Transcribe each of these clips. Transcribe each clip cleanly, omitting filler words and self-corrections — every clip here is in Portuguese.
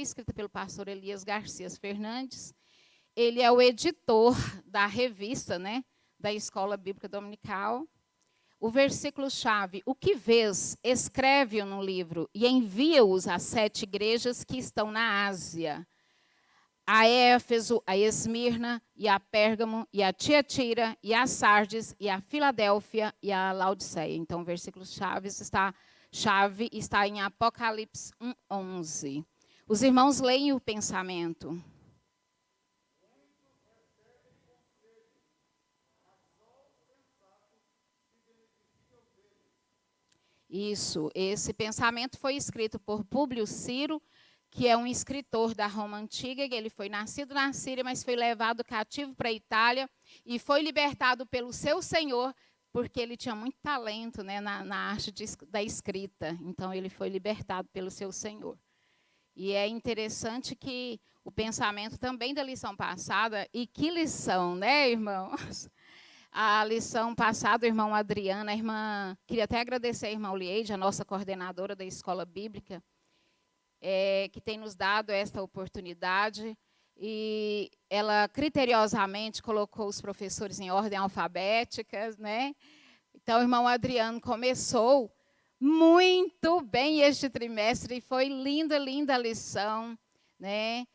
escrita pelo pastor Elias Garcia Fernandes. Ele é o editor da revista, né, da Escola Bíblica Dominical. O versículo-chave: o que vês, escreve-o no livro e envia-os às 7 igrejas que estão na Ásia: a Éfeso, a Esmirna, e a Pérgamo, e a Tiatira, e a Sardes, e a Filadélfia, e a Laodiceia. Então, o versículo-chave está em Apocalipse 1:11. Os irmãos leem o pensamento. Isso, esse pensamento foi escrito por Públio Ciro, que é um escritor da Roma Antiga. Ele foi nascido na Síria, mas foi levado cativo para a Itália e foi libertado pelo seu senhor, porque ele tinha muito talento, né, na arte da escrita. Então, ele foi libertado pelo seu senhor. E é interessante que o pensamento também da lição passada, e que lição, né, irmãos? A lição passada, o irmão Adriano, queria até agradecer a irmã Olieide, a nossa coordenadora da escola bíblica, que tem nos dado esta oportunidade, e ela criteriosamente colocou os professores em ordem alfabética, né? Então, o irmão Adriano começou muito bem este trimestre, e foi linda, linda a lição, né?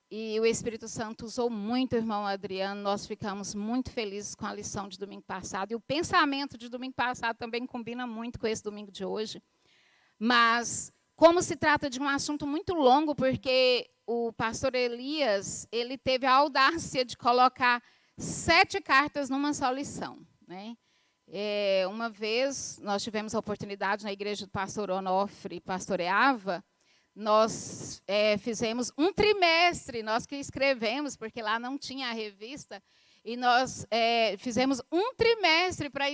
E o Espírito Santo usou muito o irmão Adriano. Nós ficamos muito felizes com a lição de domingo passado. E o pensamento de domingo passado também combina muito com esse domingo de hoje. Mas, como se trata de um assunto muito longo, porque o pastor Elias, ele teve a audácia de colocar 7 cartas numa só lição, né? Uma vez, nós tivemos a oportunidade na igreja do pastor Onofre pastoreava. Nós fizemos um trimestre, nós que escrevemos, porque lá não tinha a revista, e nós fizemos um trimestre para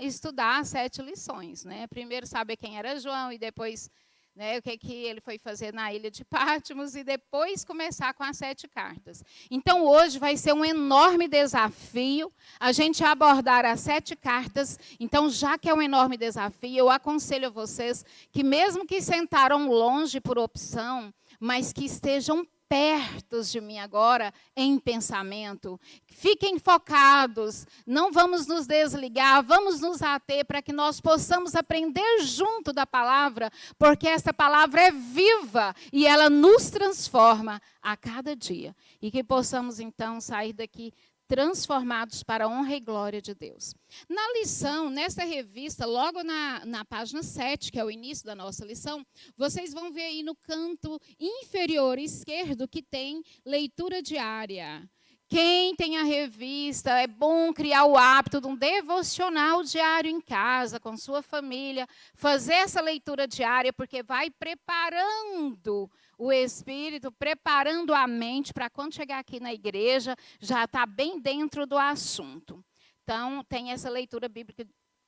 estudar 7 lições, né? Primeiro saber quem era João, e depois, né, o que ele foi fazer na ilha de Patmos, e depois começar com as 7 cartas. Então, hoje vai ser um enorme desafio a gente abordar as 7 cartas. Então, já que é um enorme desafio, eu aconselho a vocês que, mesmo que sentaram longe por opção, mas que estejam perto de mim agora, em pensamento, fiquem focados, não vamos nos desligar, vamos nos ater para que nós possamos aprender junto da palavra, porque essa palavra é viva e ela nos transforma a cada dia. E que possamos, então, sair daqui transformados para a honra e glória de Deus. Na lição, nessa revista, logo na página 7, que é o início da nossa lição, vocês vão ver aí no canto inferior esquerdo que tem leitura diária. Quem tem a revista, é bom criar o hábito de um devocional diário em casa, com sua família, fazer essa leitura diária, porque vai preparando o espírito, preparando a mente para quando chegar aqui na igreja, já está bem dentro do assunto. Então, tem essa leitura bíblica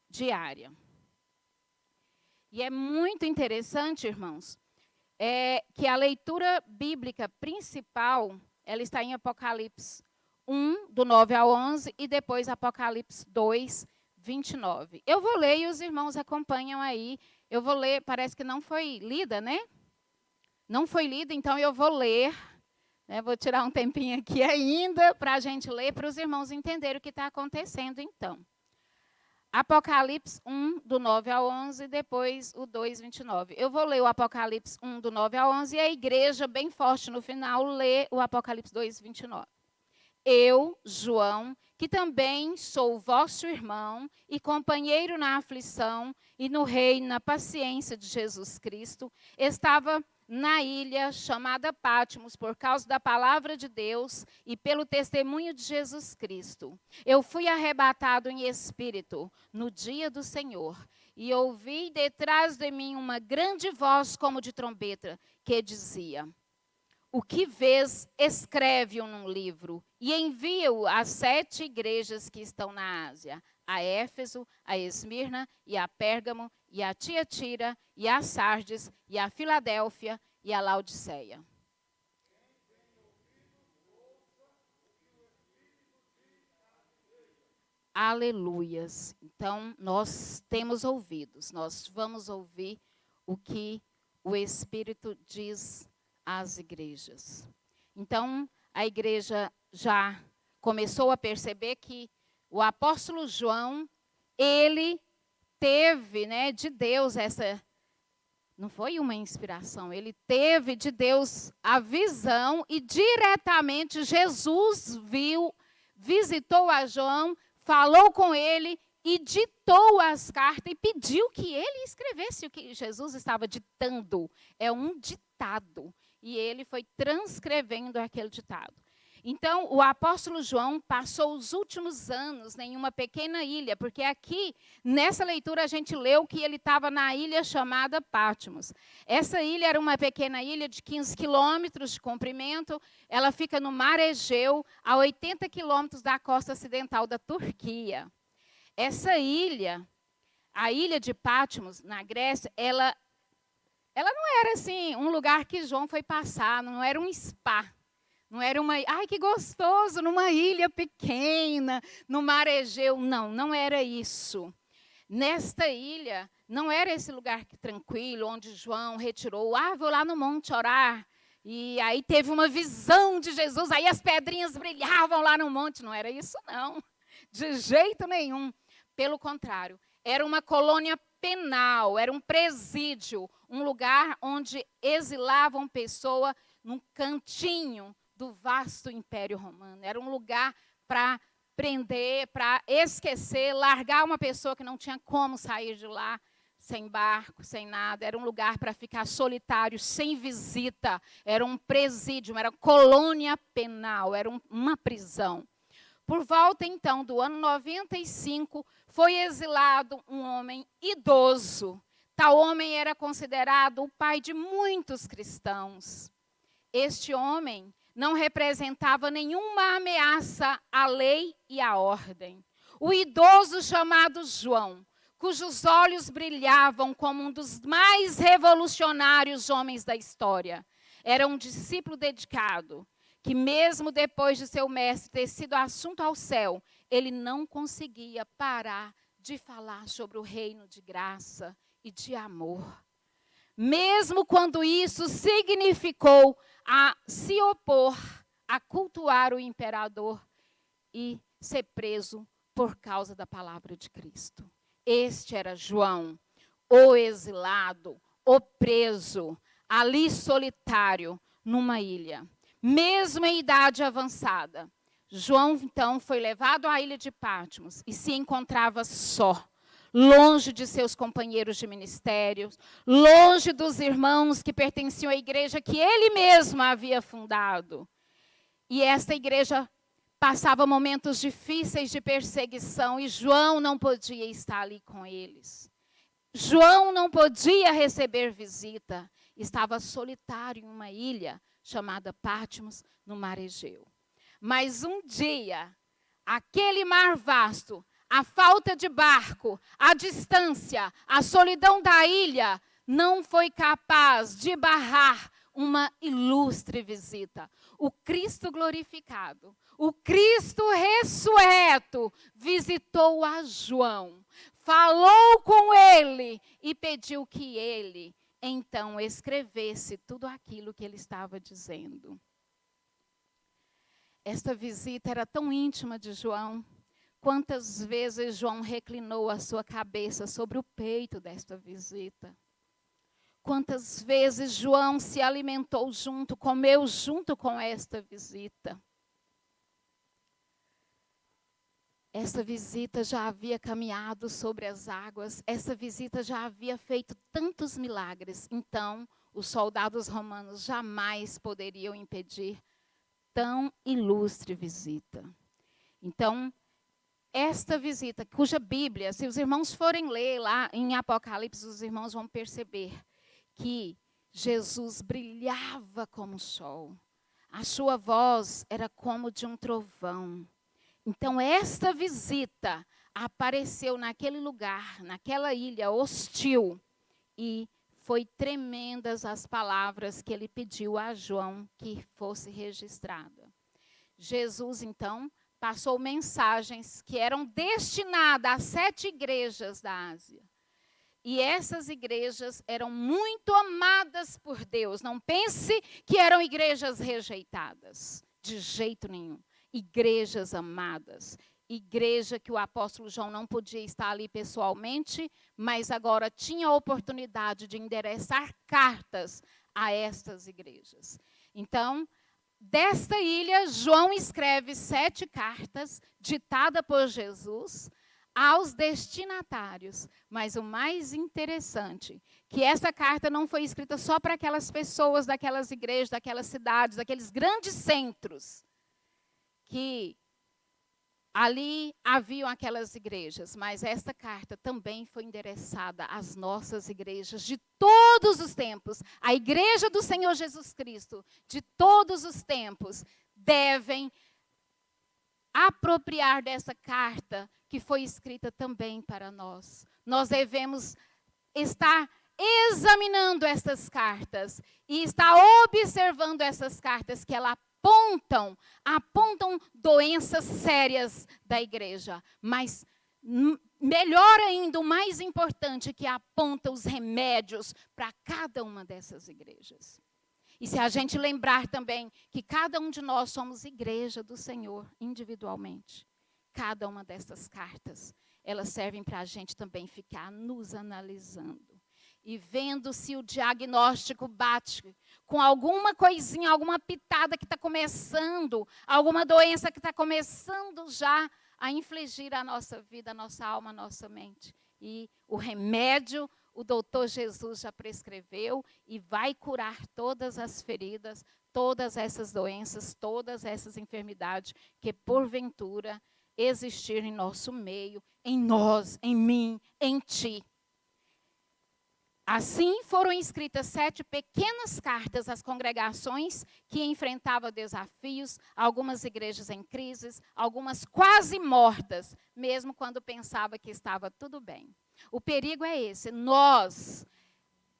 diária. E é muito interessante, irmãos, que a leitura bíblica principal, ela está em Apocalipse 1, do 9 ao 11, e depois Apocalipse 2, 29. Eu vou ler e os irmãos acompanham aí. Eu vou ler, parece que não foi lida, né? Não foi lida, então eu vou ler. Vou tirar um tempinho aqui ainda para a gente ler, para os irmãos entenderem o que está acontecendo, então. Apocalipse 1, do 9 ao 11, e depois o 2, 29. Eu vou ler o Apocalipse 1, do 9 ao 11, e a igreja, bem forte no final, lê o Apocalipse 2, 29. Eu, João, que também sou vosso irmão e companheiro na aflição e no reino, na paciência de Jesus Cristo, estava na ilha chamada Patmos por causa da palavra de Deus e pelo testemunho de Jesus Cristo. Eu fui arrebatado em espírito no dia do Senhor e ouvi detrás de mim uma grande voz como de trombeta que dizia: o que vês, escreve-o num livro e envia-o às 7 igrejas que estão na Ásia: a Éfeso, a Esmirna, e a Pérgamo, e a Tiatira, e a Sardes, e a Filadélfia, e a Laodiceia. Aleluias. Então, nós temos ouvidos, nós vamos ouvir o que o Espírito diz às igrejas. Então, a igreja já começou a perceber que o apóstolo João, ele teve, né, de Deus essa... Não foi uma inspiração, ele teve de Deus a visão e diretamente Jesus viu, visitou a João, falou com ele e ditou as cartas e pediu que ele escrevesse o que Jesus estava ditando. É um ditado. E ele foi transcrevendo aquele ditado. Então, o apóstolo João passou os últimos anos em uma pequena ilha, porque aqui, nessa leitura, a gente leu que ele estava na ilha chamada Patmos. Essa ilha era uma pequena ilha de 15 quilômetros de comprimento, ela fica no Mar Egeu, a 80 quilômetros da costa ocidental da Turquia. Essa ilha, a ilha de Patmos, na Grécia, ela não era assim um lugar que João foi passar, não era um spa. Não era uma, ai que gostoso, numa ilha pequena, no Mar Egeu. Não era isso. Nesta ilha, não era esse lugar tranquilo, onde João retirou, vou lá no monte orar. E aí teve uma visão de Jesus, aí as pedrinhas brilhavam lá no monte. Não era isso, não. De jeito nenhum. Pelo contrário, era uma colônia penal, era um presídio, um lugar onde exilavam pessoa num cantinho do vasto Império Romano. Era um lugar para prender, para esquecer, largar uma pessoa que não tinha como sair de lá, sem barco, sem nada. Era um lugar para ficar solitário, sem visita. Era um presídio, era colônia penal, era uma prisão. Por volta, então, do ano 95, foi exilado um homem idoso. Tal homem era considerado o pai de muitos cristãos. Este homem não representava nenhuma ameaça à lei e à ordem. O idoso chamado João, cujos olhos brilhavam como um dos mais revolucionários homens da história, era um discípulo dedicado, que mesmo depois de seu mestre ter sido assunto ao céu, ele não conseguia parar de falar sobre o reino de graça e de amor. Mesmo quando isso significou a se opor, a cultuar o imperador e ser preso por causa da palavra de Cristo. Este era João, o exilado, o preso, ali solitário, numa ilha. Mesmo em idade avançada, João, então, foi levado à ilha de Patmos e se encontrava só, longe de seus companheiros de ministério, longe dos irmãos que pertenciam à igreja que ele mesmo havia fundado. E esta igreja passava momentos difíceis de perseguição e João não podia estar ali com eles. João não podia receber visita, estava solitário em uma ilha chamada Patmos, no Mar Egeu. Mas um dia, aquele mar vasto, a falta de barco, a distância, a solidão da ilha, não foi capaz de barrar uma ilustre visita. O Cristo glorificado, o Cristo ressurreto, visitou a João, falou com ele e pediu que ele, então, escrevesse tudo aquilo que ele estava dizendo. Esta visita era tão íntima de João. Quantas vezes João reclinou a sua cabeça sobre o peito desta visita. Quantas vezes João se alimentou junto, comeu junto com esta visita. Essa visita já havia caminhado sobre as águas, essa visita já havia feito tantos milagres. Então, os soldados romanos jamais poderiam impedir tão ilustre visita. Então, esta visita, cuja Bíblia, se os irmãos forem ler lá em Apocalipse, os irmãos vão perceber que Jesus brilhava como o sol. A sua voz era como de um trovão. Então, esta visita apareceu naquele lugar, naquela ilha hostil, e foi tremendas as palavras que ele pediu a João que fosse registrada. Jesus, então, passou mensagens que eram destinadas a 7 igrejas da Ásia. E essas igrejas eram muito amadas por Deus. Não pense que eram igrejas rejeitadas, de jeito nenhum. Igrejas amadas. Igreja que o apóstolo João não podia estar ali pessoalmente, mas agora tinha a oportunidade de endereçar cartas a estas igrejas. Então, desta ilha, João escreve 7 cartas, ditada por Jesus, aos destinatários. Mas o mais interessante, que essa carta não foi escrita só para aquelas pessoas daquelas igrejas, daquelas cidades, daqueles grandes centros, que ali haviam aquelas igrejas, mas esta carta também foi endereçada às nossas igrejas de todos os tempos. A igreja do Senhor Jesus Cristo, de todos os tempos, devem apropriar dessa carta que foi escrita também para nós. Nós devemos estar examinando essas cartas e estar observando essas cartas que ela apontam doenças sérias da igreja, mas melhor ainda, o mais importante, que aponta os remédios para cada uma dessas igrejas. E se a gente lembrar também que cada um de nós somos igreja do Senhor individualmente, cada uma dessas cartas, elas servem para a gente também ficar nos analisando e vendo se o diagnóstico bate com alguma coisinha, alguma pitada que está começando, alguma doença que está começando já a infligir a nossa vida, a nossa alma, a nossa mente. E o remédio, o doutor Jesus já prescreveu e vai curar todas as feridas, todas essas doenças, todas essas enfermidades que porventura existir em nosso meio, em nós, em mim, em ti. Assim foram escritas 7 pequenas cartas às congregações que enfrentavam desafios, algumas igrejas em crises, algumas quase mortas, mesmo quando pensava que estava tudo bem. O perigo é esse, nós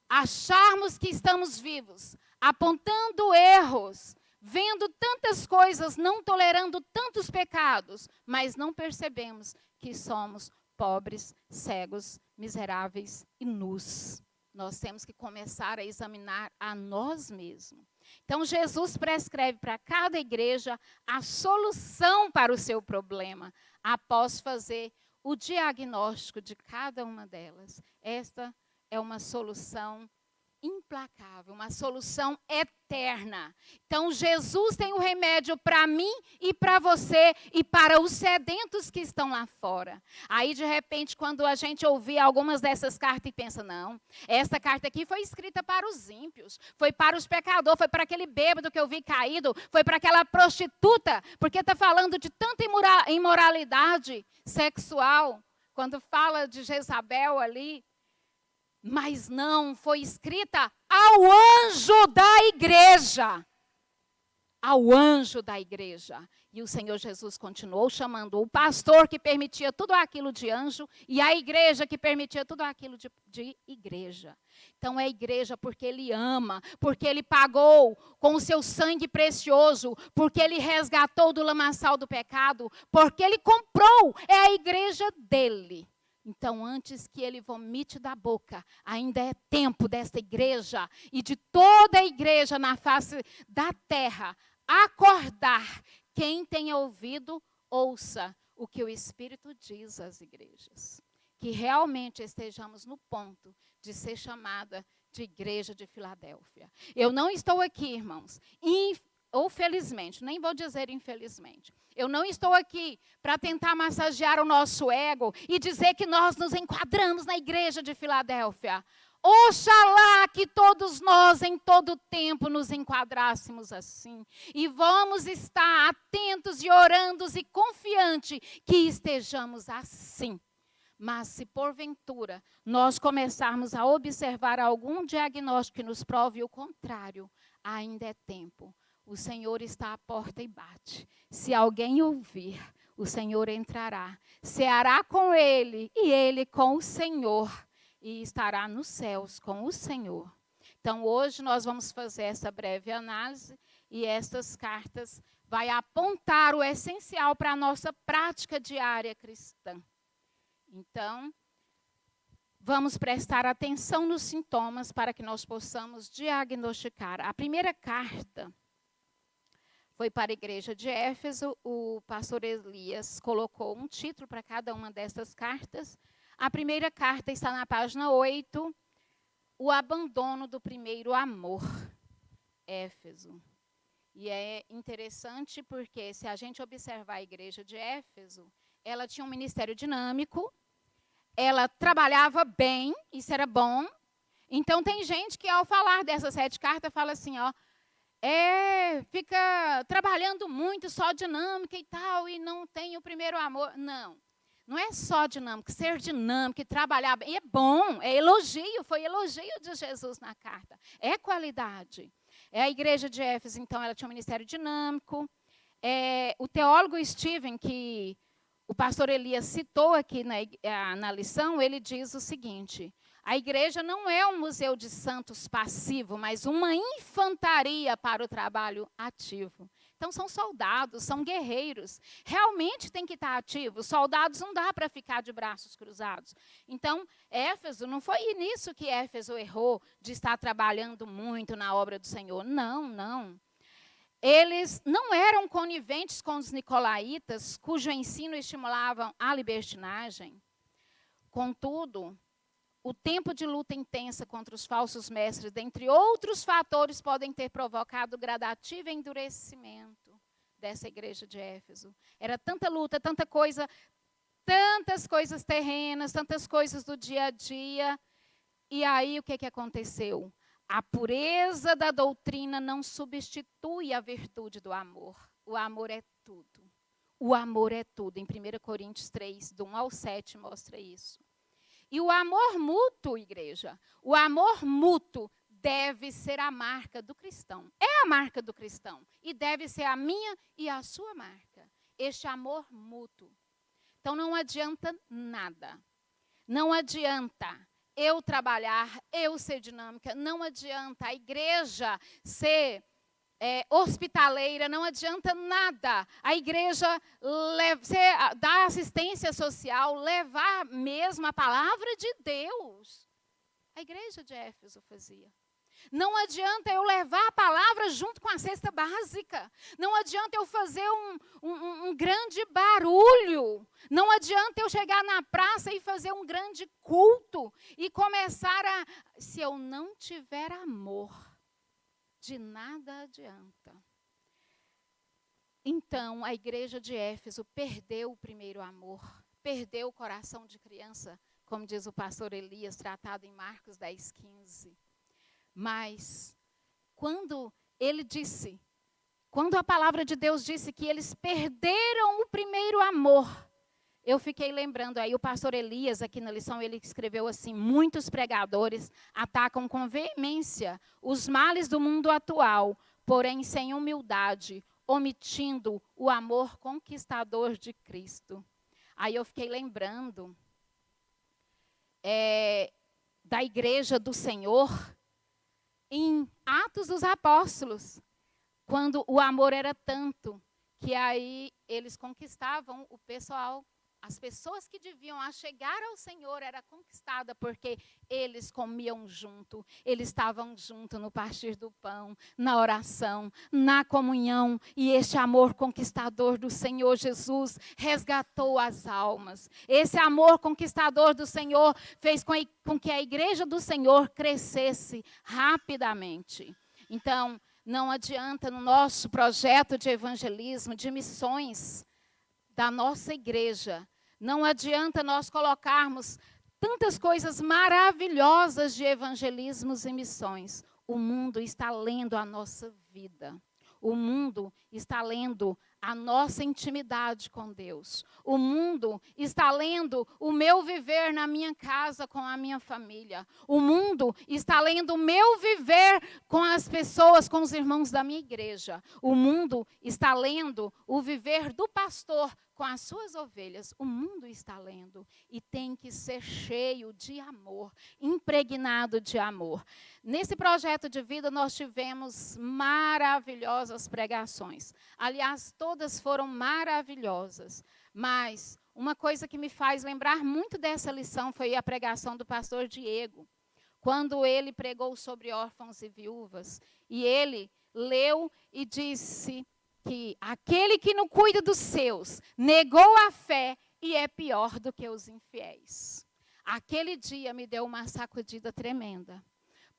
acharmos que estamos vivos, apontando erros, vendo tantas coisas, não tolerando tantos pecados, mas não percebemos que somos pobres, cegos, miseráveis e nus. Nós temos que começar a examinar a nós mesmos. Então, Jesus prescreve para cada igreja a solução para o seu problema, após fazer o diagnóstico de cada uma delas. Esta é uma solução implacável, uma solução eterna. Então, Jesus tem o remédio para mim e para você e para os sedentos que estão lá fora. Aí, de repente, quando a gente ouvir algumas dessas cartas e pensa, não, essa carta aqui foi escrita para os ímpios, foi para os pecadores, foi para aquele bêbado que eu vi caído, foi para aquela prostituta, porque está falando de tanta imoralidade sexual, quando fala de Jezabel ali. Mas não, foi escrita ao anjo da igreja. Ao anjo da igreja. E o Senhor Jesus continuou chamando o pastor que permitia tudo aquilo de anjo e a igreja que permitia tudo aquilo de igreja. Então é igreja porque ele ama, porque ele pagou com o seu sangue precioso, porque ele resgatou do lamaçal do pecado, porque ele comprou, é a igreja dele. Então, antes que ele vomite da boca, ainda é tempo desta igreja e de toda a igreja na face da terra acordar. Quem tem ouvido, ouça o que o Espírito diz às igrejas. Que realmente estejamos no ponto de ser chamada de igreja de Filadélfia. Eu não estou aqui, irmãos, ou felizmente, nem vou dizer infelizmente. Eu não estou aqui para tentar massagear o nosso ego e dizer que nós nos enquadramos na igreja de Filadélfia. Oxalá que todos nós, em todo tempo, nos enquadrássemos assim. E vamos estar atentos e orando e confiantes que estejamos assim. Mas se porventura nós começarmos a observar algum diagnóstico que nos prove o contrário, ainda é tempo. O Senhor está à porta e bate. Se alguém ouvir, o Senhor entrará, ceará com ele e ele com o Senhor, e estará nos céus com o Senhor. Então, hoje nós vamos fazer essa breve análise e essas cartas vai apontar o essencial para a nossa prática diária cristã. Então, vamos prestar atenção nos sintomas para que nós possamos diagnosticar. A primeira carta foi para a igreja de Éfeso. O pastor Elias colocou um título para cada uma dessas cartas. A primeira carta está na página 8, o abandono do primeiro amor, Éfeso. E é interessante porque, se a gente observar a igreja de Éfeso, ela tinha um ministério dinâmico, ela trabalhava bem, isso era bom. Então, tem gente que, ao falar dessas 7 cartas, fala assim, ó, fica trabalhando muito, só dinâmica e tal, e não tem o primeiro amor. Não é só dinâmico, ser dinâmico e trabalhar bem, é bom, é elogio, foi elogio de Jesus na carta, é qualidade. A igreja de Éfeso, então, ela tinha um ministério dinâmico. O teólogo Stephen, que o pastor Elias citou aqui na lição, ele diz o seguinte: a igreja não é um museu de santos passivo, mas uma infantaria para o trabalho ativo. Então, são soldados, são guerreiros. Realmente tem que estar ativos. Soldados não dá para ficar de braços cruzados. Então, Éfeso, não foi nisso que Éfeso errou, de estar trabalhando muito na obra do Senhor. Não. Eles não eram coniventes com os nicolaítas, cujo ensino estimulava a libertinagem. Contudo, o tempo de luta intensa contra os falsos mestres, dentre outros fatores, podem ter provocado gradativo endurecimento dessa igreja de Éfeso. Era tanta luta, tanta coisa, tantas coisas terrenas, tantas coisas do dia a dia. E aí, o que aconteceu? A pureza da doutrina não substitui a virtude do amor. O amor é tudo. O amor é tudo. Em 1 Coríntios 3, do 1 ao 7, mostra isso. E o amor mútuo, igreja, o amor mútuo deve ser a marca do cristão. É a marca do cristão. E deve ser a minha e a sua marca. Este amor mútuo. Então, não adianta nada. Não adianta eu trabalhar, eu ser dinâmica. Não adianta a igreja ser hospitaleira, não adianta nada. A igreja dar assistência social, levar mesmo a palavra de Deus. A igreja de Éfeso fazia. Não adianta eu levar a palavra junto com a cesta básica. Não adianta eu fazer um grande barulho. Não adianta eu chegar na praça e fazer um grande culto e começar se eu não tiver amor, de nada adianta. Então, a igreja de Éfeso perdeu o primeiro amor, perdeu o coração de criança, como diz o pastor Elias, tratado em Marcos 10:15. Mas, quando a palavra de Deus disse que eles perderam o primeiro amor, eu fiquei lembrando aí, o pastor Elias, aqui na lição, ele escreveu assim: muitos pregadores atacam com veemência os males do mundo atual, porém sem humildade, omitindo o amor conquistador de Cristo. Aí eu fiquei lembrando da igreja do Senhor, em Atos dos Apóstolos, quando o amor era tanto, que aí eles conquistavam o pessoal. As pessoas que deviam chegar ao Senhor era conquistada porque eles comiam junto, eles estavam junto no partir do pão, na oração, na comunhão. E este amor conquistador do Senhor Jesus resgatou as almas. Esse amor conquistador do Senhor fez com que a igreja do Senhor crescesse rapidamente. Então, não adianta no nosso projeto de evangelismo, de missões, da nossa igreja, não adianta nós colocarmos tantas coisas maravilhosas de evangelismos e missões. O mundo está lendo a nossa vida. O mundo está lendo a nossa intimidade com Deus. O mundo está lendo o meu viver na minha casa com a minha família. O mundo está lendo o meu viver com as pessoas, com os irmãos da minha igreja. O mundo está lendo o viver do pastor com as suas ovelhas. O mundo está lendo e tem que ser cheio de amor, impregnado de amor. Nesse projeto de vida nós tivemos maravilhosas pregações. Aliás, todas foram maravilhosas, mas Uma coisa que me faz lembrar muito dessa lição foi a pregação do pastor Diego, quando ele pregou sobre órfãos e viúvas. E ele leu e disse que aquele que não cuida dos seus negou a fé e é pior do que os infiéis. Aquele dia me deu uma sacudida tremenda,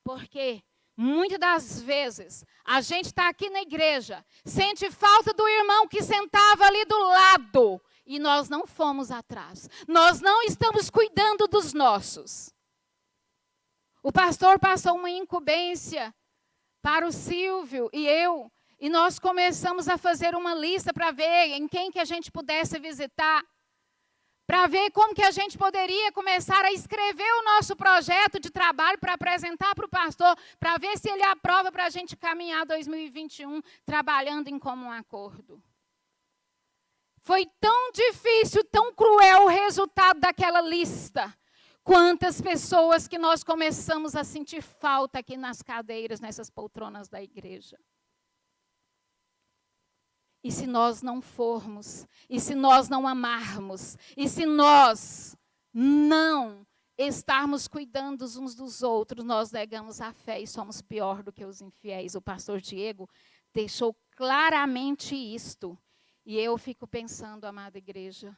porque muitas das vezes a gente está aqui na igreja, sente falta do irmão que sentava ali do lado, e nós não fomos atrás, nós não estamos cuidando dos nossos. O pastor passou uma incumbência para o Silvio e eu, e nós começamos a fazer uma lista para ver em quem que a gente pudesse visitar, para ver como que a gente poderia começar a escrever o nosso projeto de trabalho para apresentar para o pastor, para ver se ele aprova para a gente caminhar 2021 trabalhando em comum acordo. Foi tão difícil, tão cruel o resultado daquela lista. Quantas pessoas que nós começamos a sentir falta aqui nas cadeiras, nessas poltronas da igreja. E se nós não formos, e se nós não amarmos, e se nós não estarmos cuidando uns dos outros, nós negamos a fé e somos pior do que os infiéis. O pastor Diego deixou claramente isto. E eu fico pensando, amada igreja,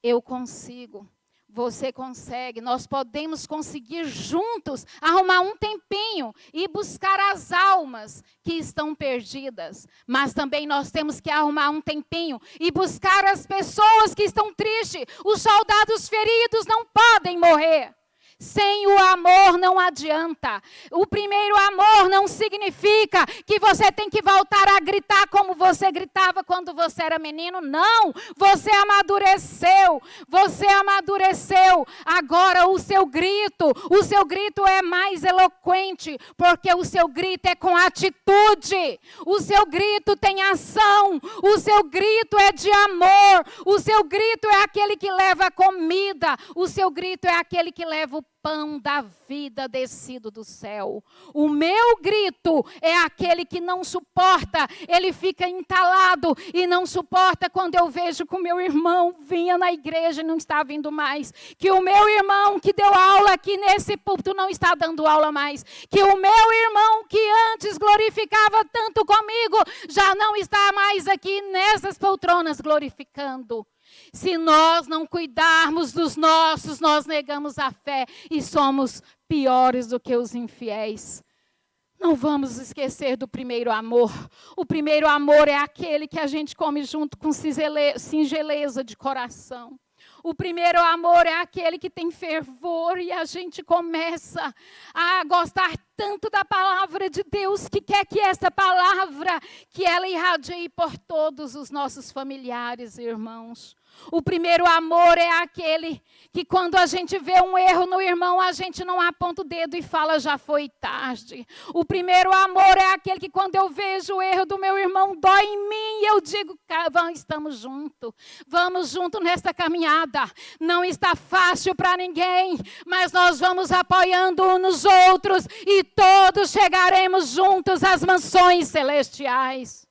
eu consigo, você consegue, nós podemos conseguir juntos arrumar um tempinho e buscar as almas que estão perdidas. Mas também nós temos que arrumar um tempinho e buscar as pessoas que estão tristes. Os soldados feridos não podem morrer. Sem o amor não adianta. O primeiro amor não significa que você tem que voltar a gritar como você gritava quando você era menino. Não, você amadureceu. Você amadureceu. Agora o seu grito é mais eloquente, porque o seu grito é com atitude. O seu grito tem ação. O seu grito é de amor. O seu grito é aquele que leva a comida. O seu grito é aquele que leva o pão da vida descido do céu. O meu grito é aquele que não suporta, ele fica entalado e não suporta quando eu vejo que o meu irmão vinha na igreja e não está vindo mais, que o meu irmão que deu aula aqui nesse púlpito não está dando aula mais, que o meu irmão que antes glorificava tanto comigo já não está mais aqui nessas poltronas glorificando. Se nós não cuidarmos dos nossos, nós negamos a fé e somos piores do que os infiéis. Não vamos esquecer do primeiro amor. O primeiro amor é aquele que a gente come junto com singeleza de coração. O primeiro amor é aquele que tem fervor e a gente começa a gostar tanto da palavra de Deus que quer que essa palavra, que ela irradie por todos os nossos familiares e irmãos. O primeiro amor é aquele que quando a gente vê um erro no irmão, a gente não aponta o dedo e fala, já foi tarde. O primeiro amor é aquele que quando eu vejo o erro do meu irmão, dói em mim e eu digo, estamos juntos. Vamos juntos nesta caminhada. Não está fácil para ninguém, mas nós vamos apoiando uns nos outros e todos chegaremos juntos às mansões celestiais.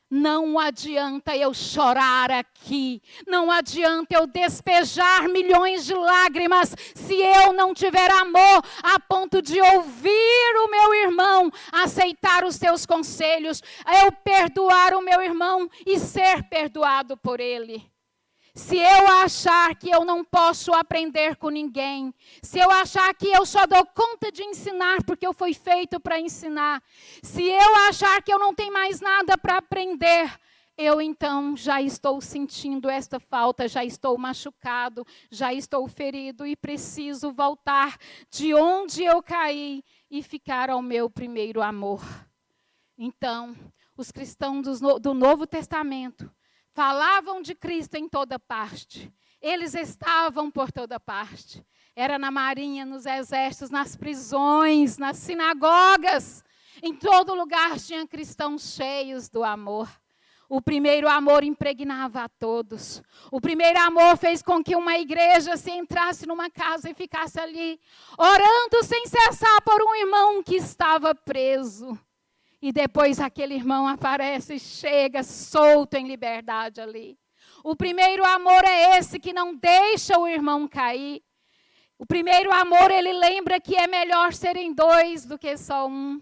Não adianta eu chorar aqui, não adianta eu despejar milhões de lágrimas se eu não tiver amor a ponto de ouvir o meu irmão, aceitar os seus conselhos, eu perdoar o meu irmão e ser perdoado por ele. Se eu achar que eu não posso aprender com ninguém, se eu achar que eu só dou conta de ensinar porque eu fui feito para ensinar, se eu achar que eu não tenho mais nada para aprender, eu então já estou sentindo esta falta, já estou machucado, já estou ferido e preciso voltar de onde eu caí e ficar ao meu primeiro amor. Então, os cristãos do Novo Testamento falavam de Cristo em toda parte. Eles estavam por toda parte. Era na marinha, nos exércitos, nas prisões, nas sinagogas. Em todo lugar tinha cristãos cheios do amor. O primeiro amor impregnava a todos. O primeiro amor fez com que uma igreja se entrasse numa casa e ficasse ali, orando sem cessar por um irmão que estava preso. E depois aquele irmão aparece e chega solto em liberdade ali. O primeiro amor é esse que não deixa o irmão cair. O primeiro amor, ele lembra que é melhor serem dois do que só um.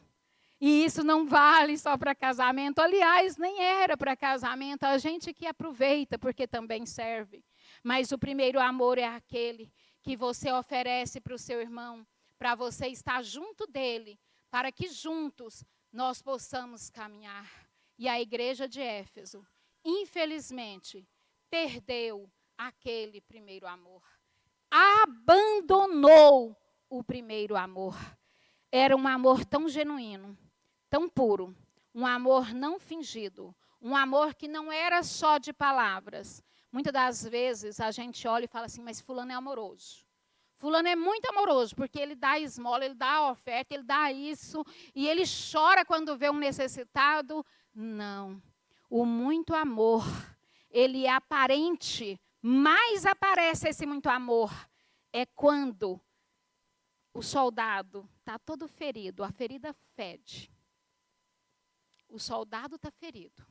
E isso não vale só para casamento. Aliás, nem era para casamento. A gente que aproveita, porque também serve. Mas o primeiro amor é aquele que você oferece para o seu irmão, para você estar junto dele, para que juntos nós possamos caminhar. E a igreja de Éfeso, infelizmente, perdeu aquele primeiro amor. Abandonou o primeiro amor. Era um amor tão genuíno, tão puro, um amor não fingido, um amor que não era só de palavras. Muitas das vezes a gente olha e fala assim, mas fulano é amoroso. Fulano é muito amoroso, porque ele dá esmola, ele dá oferta, ele dá isso, e ele chora quando vê um necessitado. Não, o muito amor, ele é aparente, mas aparece esse muito amor. É quando o soldado está todo ferido, a ferida fede. O soldado está ferido,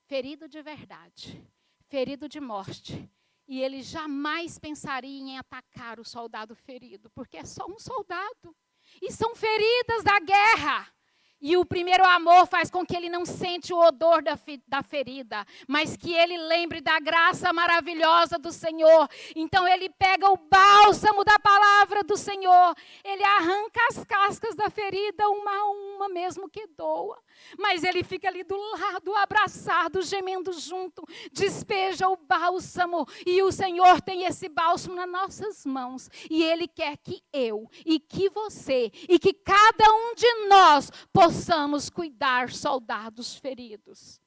ferido de verdade, ferido de morte. E ele jamais pensaria em atacar o soldado ferido, porque é só um soldado. E são feridas da guerra. E o primeiro amor faz com que ele não sente o odor da ferida, mas que ele lembre da graça maravilhosa do Senhor. Então ele pega o bálsamo da palavra do Senhor, ele arranca as cascas da ferida uma a uma, mesmo que doa. Mas ele fica ali do lado, abraçado, gemendo junto, despeja o bálsamo. E o Senhor tem esse bálsamo nas nossas mãos. E Ele quer que eu, e que você, e que cada um de nós possamos cuidar soldados feridos.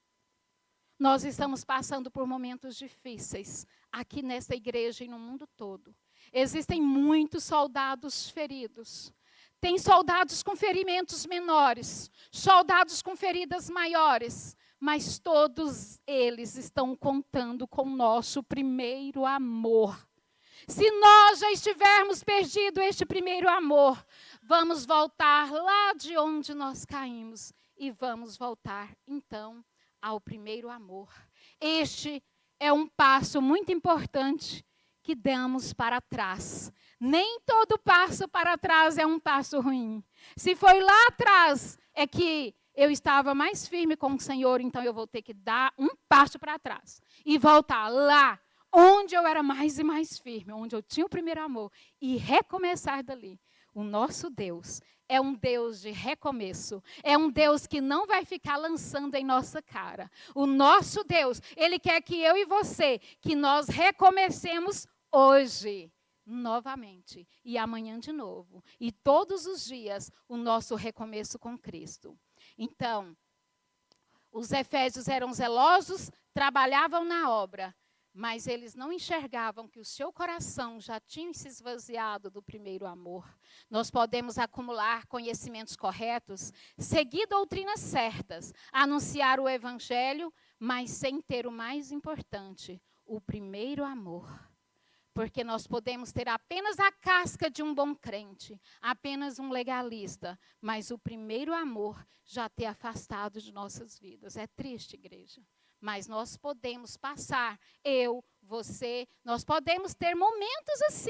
Nós estamos passando por momentos difíceis, aqui nessa igreja e no mundo todo. Existem muitos soldados feridos. Tem soldados com ferimentos menores, soldados com feridas maiores, mas todos eles estão contando com o nosso primeiro amor. Se nós já estivermos perdido este primeiro amor, vamos voltar lá de onde nós caímos e vamos voltar, então, ao primeiro amor. Este é um passo muito importante que damos para trás. Nem todo passo para trás é um passo ruim. Se foi lá atrás, é que eu estava mais firme com o Senhor, então eu vou ter que dar um passo para trás e voltar lá, onde eu era mais e mais firme, onde eu tinha o primeiro amor, e recomeçar dali. O nosso Deus é um Deus de recomeço. É um Deus que não vai ficar lançando em nossa cara. O nosso Deus, Ele quer que eu e você, que nós recomecemos hoje, novamente, e amanhã de novo. E todos os dias, o nosso recomeço com Cristo. Então, os efésios eram zelosos, trabalhavam na obra, mas eles não enxergavam que o seu coração já tinha se esvaziado do primeiro amor. Nós podemos acumular conhecimentos corretos, seguir doutrinas certas, anunciar o evangelho, mas sem ter o mais importante, o primeiro amor. Porque nós podemos ter apenas a casca de um bom crente, apenas um legalista, mas o primeiro amor já ter afastado de nossas vidas. É triste, igreja. Mas nós podemos passar, eu, você, nós podemos ter momentos assim,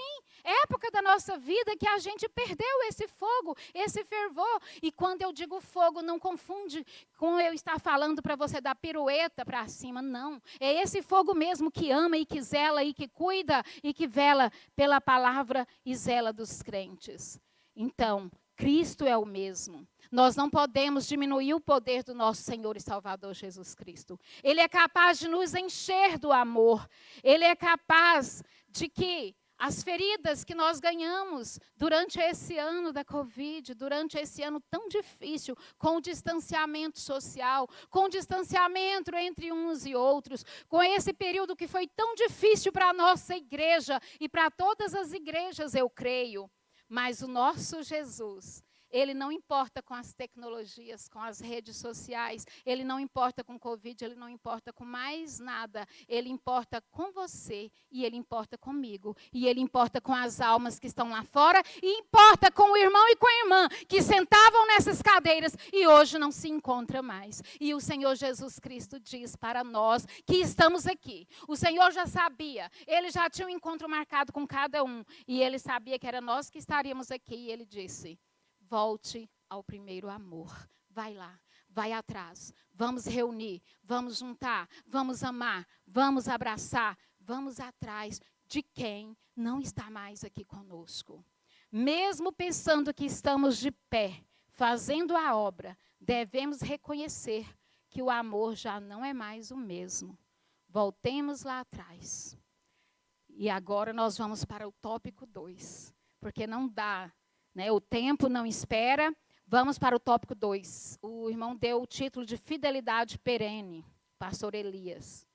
época da nossa vida que a gente perdeu esse fogo, esse fervor. E quando eu digo fogo, não confunde com eu estar falando para você dar pirueta para cima, não. É esse fogo mesmo que ama e que zela e que cuida e que vela pela palavra e zela dos crentes. Então, Cristo é o mesmo. Nós não podemos diminuir o poder do nosso Senhor e Salvador Jesus Cristo. Ele é capaz de nos encher do amor. Ele é capaz de que as feridas que nós ganhamos durante esse ano da Covid, durante esse ano tão difícil, com o distanciamento social, com o distanciamento entre uns e outros, com esse período que foi tão difícil para a nossa igreja e para todas as igrejas, eu creio. Mas o nosso Jesus, Ele não importa com as tecnologias, com as redes sociais, ele não importa com o Covid, ele não importa com mais nada. Ele importa com você e ele importa comigo. E ele importa com as almas que estão lá fora e importa com o irmão e com a irmã que sentavam nessas cadeiras e hoje não se encontram mais. E o Senhor Jesus Cristo diz para nós que estamos aqui. O Senhor já sabia, ele já tinha um encontro marcado com cada um e ele sabia que era nós que estaríamos aqui e ele disse: volte ao primeiro amor. Vai lá, vai atrás. Vamos reunir, vamos juntar, vamos amar, vamos abraçar, vamos atrás de quem não está mais aqui conosco. Mesmo pensando que estamos de pé, fazendo a obra, devemos reconhecer que o amor já não é mais o mesmo. Voltemos lá atrás. E agora nós vamos para o tópico 2, porque não dá. O tempo não espera. Vamos para o tópico 2. O irmão deu o título de fidelidade perene, pastor Elias.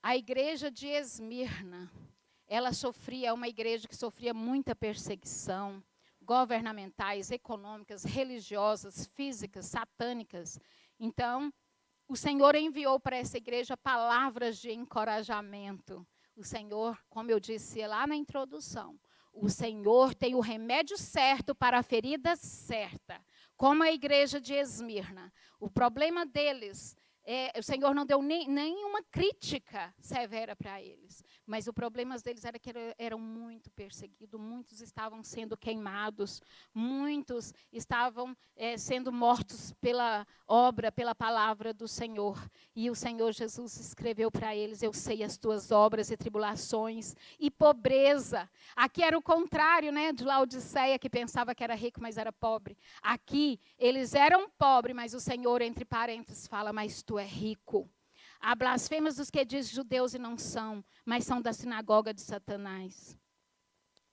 A igreja de Esmirna, ela sofria, uma igreja que sofria muita perseguição, governamentais, econômicas, religiosas, físicas, satânicas. Então, o Senhor enviou para essa igreja palavras de encorajamento. O Senhor, como eu disse lá na introdução, o Senhor tem o remédio certo para a ferida certa. Como a igreja de Esmirna. O problema deles, o Senhor não deu nenhuma crítica severa para eles. Mas o problema deles era que eram muito perseguidos. Muitos estavam sendo queimados. Muitos estavam sendo mortos pela obra, pela palavra do Senhor. E o Senhor Jesus escreveu para eles: eu sei as tuas obras e tribulações e pobreza. Aqui era o contrário, de Laodiceia, que pensava que era rico, mas era pobre. Aqui, eles eram pobres, mas o Senhor, entre parênteses, fala: mas tu é rico. Há blasfêmias dos que dizem judeus e não são, mas são da sinagoga de Satanás.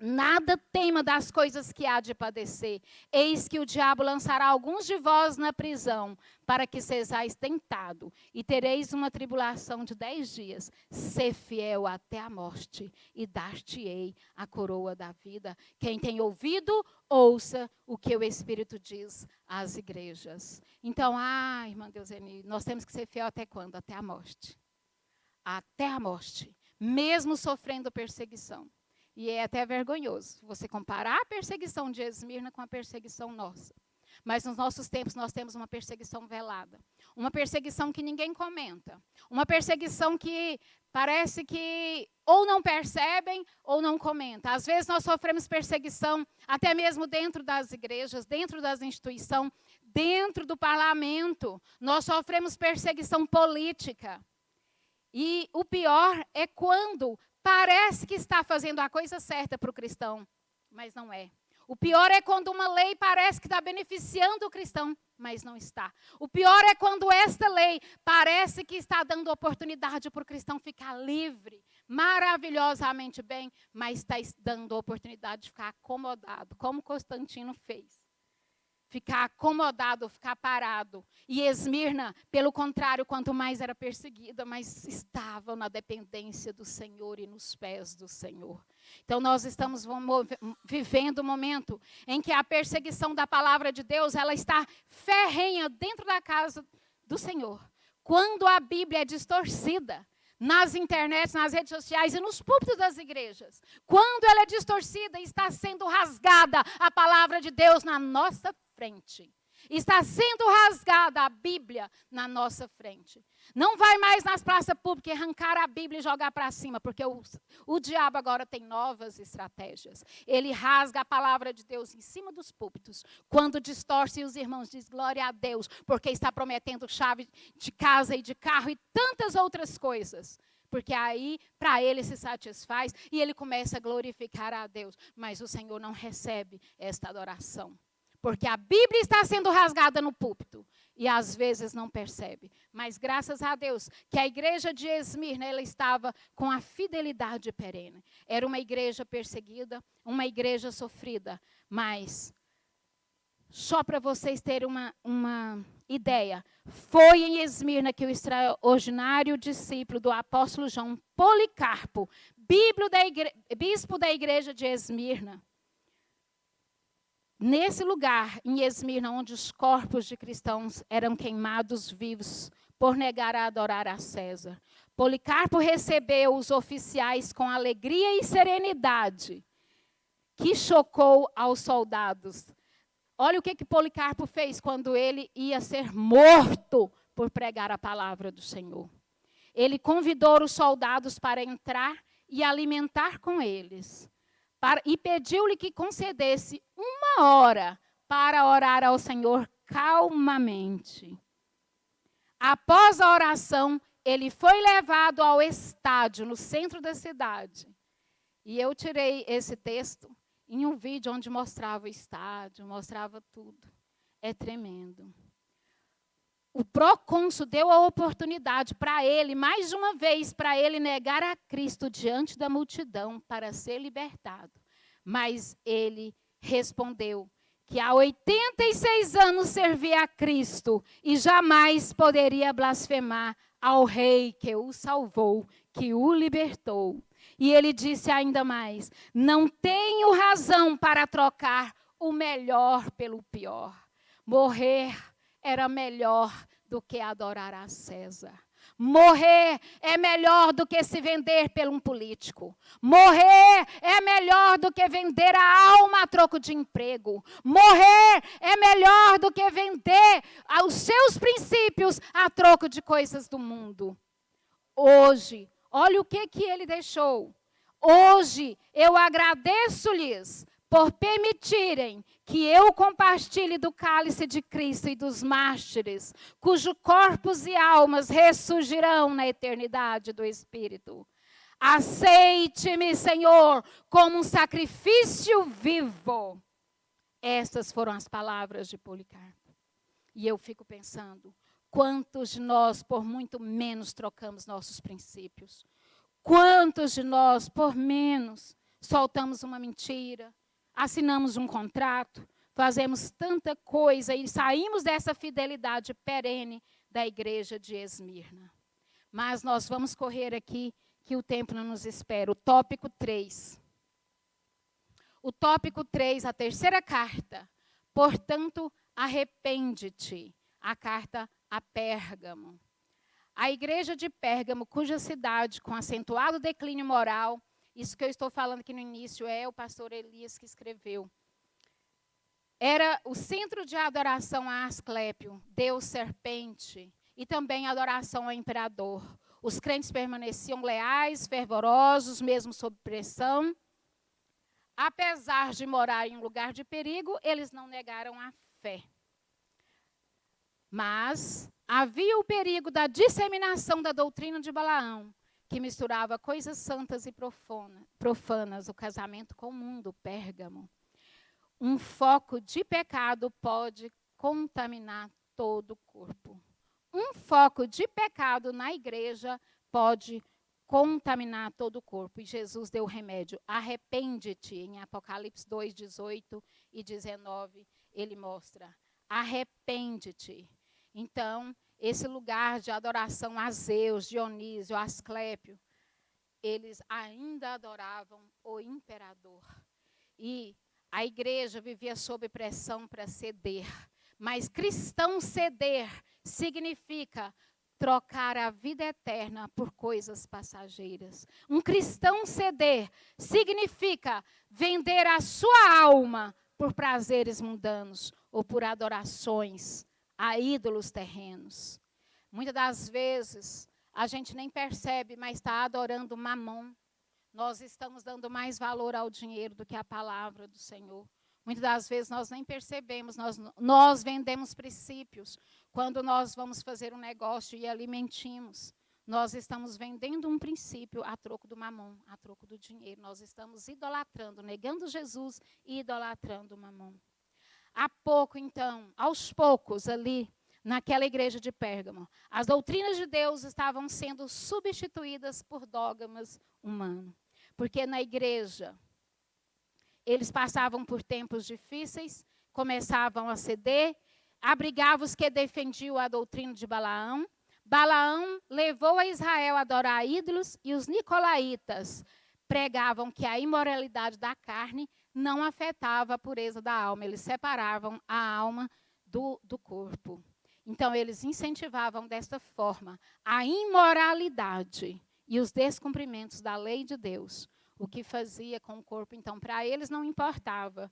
Nada tema das coisas que há de padecer. Eis que o diabo lançará alguns de vós na prisão, para que sejais tentado, e tereis uma tribulação de 10 dias. Sê fiel até a morte, e dar-te-ei a coroa da vida. Quem tem ouvido, ouça o que o Espírito diz às igrejas. Então, irmã Deuseni, nós temos que ser fiel até quando? Até a morte. Até a morte. Mesmo sofrendo perseguição. E é até vergonhoso você comparar a perseguição de Esmirna com a perseguição nossa. Mas nos nossos tempos nós temos uma perseguição velada. Uma perseguição que ninguém comenta. Uma perseguição que parece que ou não percebem ou não comentam. Às vezes nós sofremos perseguição até mesmo dentro das igrejas, dentro das instituições, dentro do parlamento. Nós sofremos perseguição política. E o pior é quando parece que está fazendo a coisa certa para o cristão, mas não é. O pior é quando uma lei parece que está beneficiando o cristão, mas não está. O pior é quando esta lei parece que está dando oportunidade para o cristão ficar livre, maravilhosamente bem, mas está dando oportunidade de ficar acomodado, como Constantino fez. Ficar acomodado, ficar parado. E Esmirna, pelo contrário, quanto mais era perseguida, mais estavam na dependência do Senhor e nos pés do Senhor. Então nós estamos vivendo um momento em que a perseguição da palavra de Deus, ela está ferrenha dentro da casa do Senhor. Quando a Bíblia é distorcida, nas internets, nas redes sociais e nos púlpitos das igrejas. Quando ela é distorcida, está sendo rasgada a palavra de Deus na nossa frente. Está sendo rasgada a Bíblia na nossa frente. Não vai mais nas praças públicas arrancar a Bíblia e jogar para cima, porque o diabo agora tem novas estratégias. Ele rasga a palavra de Deus em cima dos púlpitos. Quando distorce, os irmãos dizem glória a Deus, porque está prometendo chave de casa e de carro e tantas outras coisas. Porque aí, para ele se satisfaz e ele começa a glorificar a Deus. Mas o Senhor não recebe esta adoração. Porque a Bíblia está sendo rasgada no púlpito. E às vezes não percebe. Mas graças a Deus que a igreja de Esmirna, ela estava com a fidelidade perene. Era uma igreja perseguida, uma igreja sofrida. Mas, só para vocês terem uma ideia, foi em Esmirna que o extraordinário discípulo do apóstolo João, Policarpo, bispo da igreja de Esmirna, Nesse lugar, em Esmirna, onde os corpos de cristãos eram queimados vivos por negar a adorar a César, Policarpo recebeu os oficiais com alegria e serenidade, que chocou aos soldados. Olha o que Policarpo fez quando ele ia ser morto por pregar a palavra do Senhor. Ele convidou os soldados para entrar e alimentar com eles. E pediu-lhe que concedesse 1 hora para orar ao Senhor calmamente. Após a oração, ele foi levado ao estádio, no centro da cidade. E eu tirei esse texto em um vídeo onde mostrava o estádio, mostrava tudo. É tremendo. O procônsul deu a oportunidade para ele, mais uma vez, para ele negar a Cristo diante da multidão para ser libertado. Mas ele respondeu que há 86 anos servia a Cristo e jamais poderia blasfemar ao rei que o salvou, que o libertou. E ele disse ainda mais: não tenho razão para trocar o melhor pelo pior. Morrer era melhor do que adorar a César. Morrer é melhor do que se vender por um político. Morrer é melhor do que vender a alma a troco de emprego. Morrer é melhor do que vender os seus princípios a troco de coisas do mundo. Hoje, olha o que ele deixou. Hoje eu agradeço-lhes por permitirem que eu compartilhe do cálice de Cristo e dos mártires, cujos corpos e almas ressurgirão na eternidade do Espírito. Aceite-me, Senhor, como um sacrifício vivo. Essas foram as palavras de Policarpo. E eu fico pensando, quantos de nós, por muito menos, trocamos nossos princípios? Quantos de nós, por menos, soltamos uma mentira? Assinamos um contrato, fazemos tanta coisa e saímos dessa fidelidade perene da igreja de Esmirna. Mas nós vamos correr aqui, que o tempo não nos espera. O tópico 3. O tópico 3, a terceira carta. Portanto, arrepende-te. A carta a Pérgamo. A igreja de Pérgamo, cuja cidade, com acentuado declínio moral, isso que eu estou falando aqui no início é o pastor Elias que escreveu. Era o centro de adoração a Asclépio, deus serpente, e também adoração ao imperador. Os crentes permaneciam leais, fervorosos, mesmo sob pressão. Apesar de morar em um lugar de perigo, eles não negaram a fé. Mas havia o perigo da disseminação da doutrina de Balaão, que misturava coisas santas e profanas, o casamento com o mundo, Pérgamo. Um foco de pecado pode contaminar todo o corpo. Um foco de pecado na igreja pode contaminar todo o corpo. E Jesus deu o remédio. Arrepende-te. Em Apocalipse 2, 18 e 19, ele mostra. Arrepende-te. Então, esse lugar de adoração a Zeus, Dionísio, Asclépio, eles ainda adoravam o imperador. E a igreja vivia sob pressão para ceder. Mas cristão ceder significa trocar a vida eterna por coisas passageiras. Um cristão ceder significa vender a sua alma por prazeres mundanos ou por adorações a ídolos terrenos. Muitas das vezes, a gente nem percebe, mas está adorando Mamon. Nós estamos dando mais valor ao dinheiro do que à palavra do Senhor. Muitas das vezes nós nem percebemos, nós vendemos princípios. Quando nós vamos fazer um negócio e alimentimos, nós estamos vendendo um princípio a troco do Mamon, a troco do dinheiro. Nós estamos idolatrando, negando Jesus e idolatrando o Mamon. Há pouco, então, aos poucos ali, naquela igreja de Pérgamo, as doutrinas de Deus estavam sendo substituídas por dogmas humanos. Porque na igreja, eles passavam por tempos difíceis, começavam a ceder, abrigavam os que defendiam a doutrina de Balaão. Balaão levou a Israel a adorar ídolos e os nicolaítas pregavam que a imoralidade da carne não afetava a pureza da alma. Eles separavam a alma do corpo. Então, eles incentivavam desta forma a imoralidade e os descumprimentos da lei de Deus. O que fazia com o corpo, então, para eles não importava.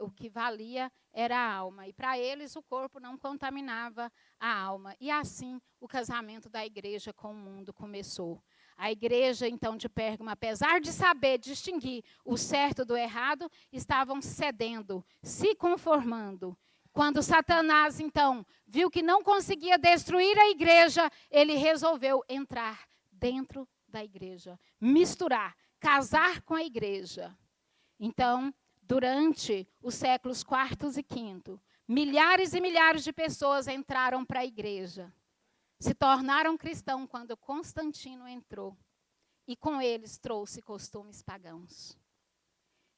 O que valia era a alma. E para eles o corpo não contaminava a alma. E assim o casamento da igreja com o mundo começou. A igreja, então, de Pérgamo, apesar de saber distinguir o certo do errado, estavam cedendo, se conformando. Quando Satanás, então, viu que não conseguia destruir a igreja, ele resolveu entrar dentro da igreja, misturar, casar com a igreja. Então, durante os séculos IV e V, milhares e milhares de pessoas entraram para a igreja. Se tornaram cristãos quando Constantino entrou. E com eles trouxe costumes pagãos.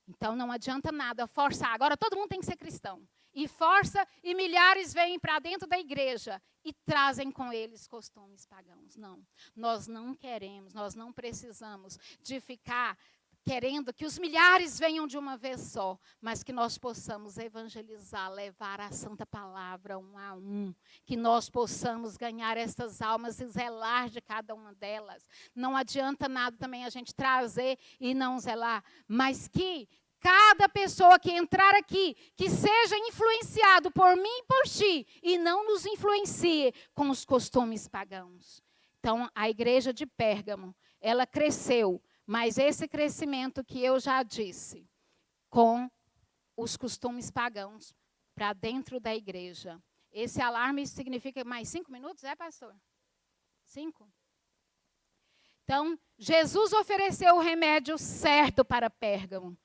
Então não adianta nada forçar. Agora todo mundo tem que ser cristão. E força e milhares vêm para dentro da igreja e trazem com eles costumes pagãos. Não, nós não queremos, nós não precisamos de ficar querendo que os milhares venham de uma vez só, mas que nós possamos evangelizar, levar a santa palavra um a um, que nós possamos ganhar essas almas e zelar de cada uma delas. Não adianta nada também a gente trazer e não zelar, mas que cada pessoa que entrar aqui, que seja influenciado por mim e por ti, e não nos influencie com os costumes pagãos. Então, a igreja de Pérgamo, ela cresceu, mas esse crescimento que eu já disse, com os costumes pagãos para dentro da igreja. Esse alarme significa mais 5 minutos, pastor? 5? Então, Jesus ofereceu o remédio certo para Pérgamo.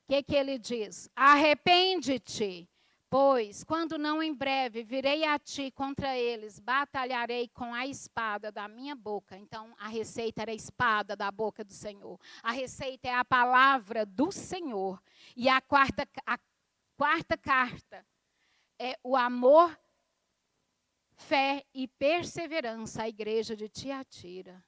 O que ele diz? Arrepende-te, pois, quando não em breve virei a ti contra eles, batalharei com a espada da minha boca. Então, a receita era a espada da boca do Senhor. A receita é a palavra do Senhor. E a quarta carta é o amor, fé e perseverança, a igreja de Tiatira.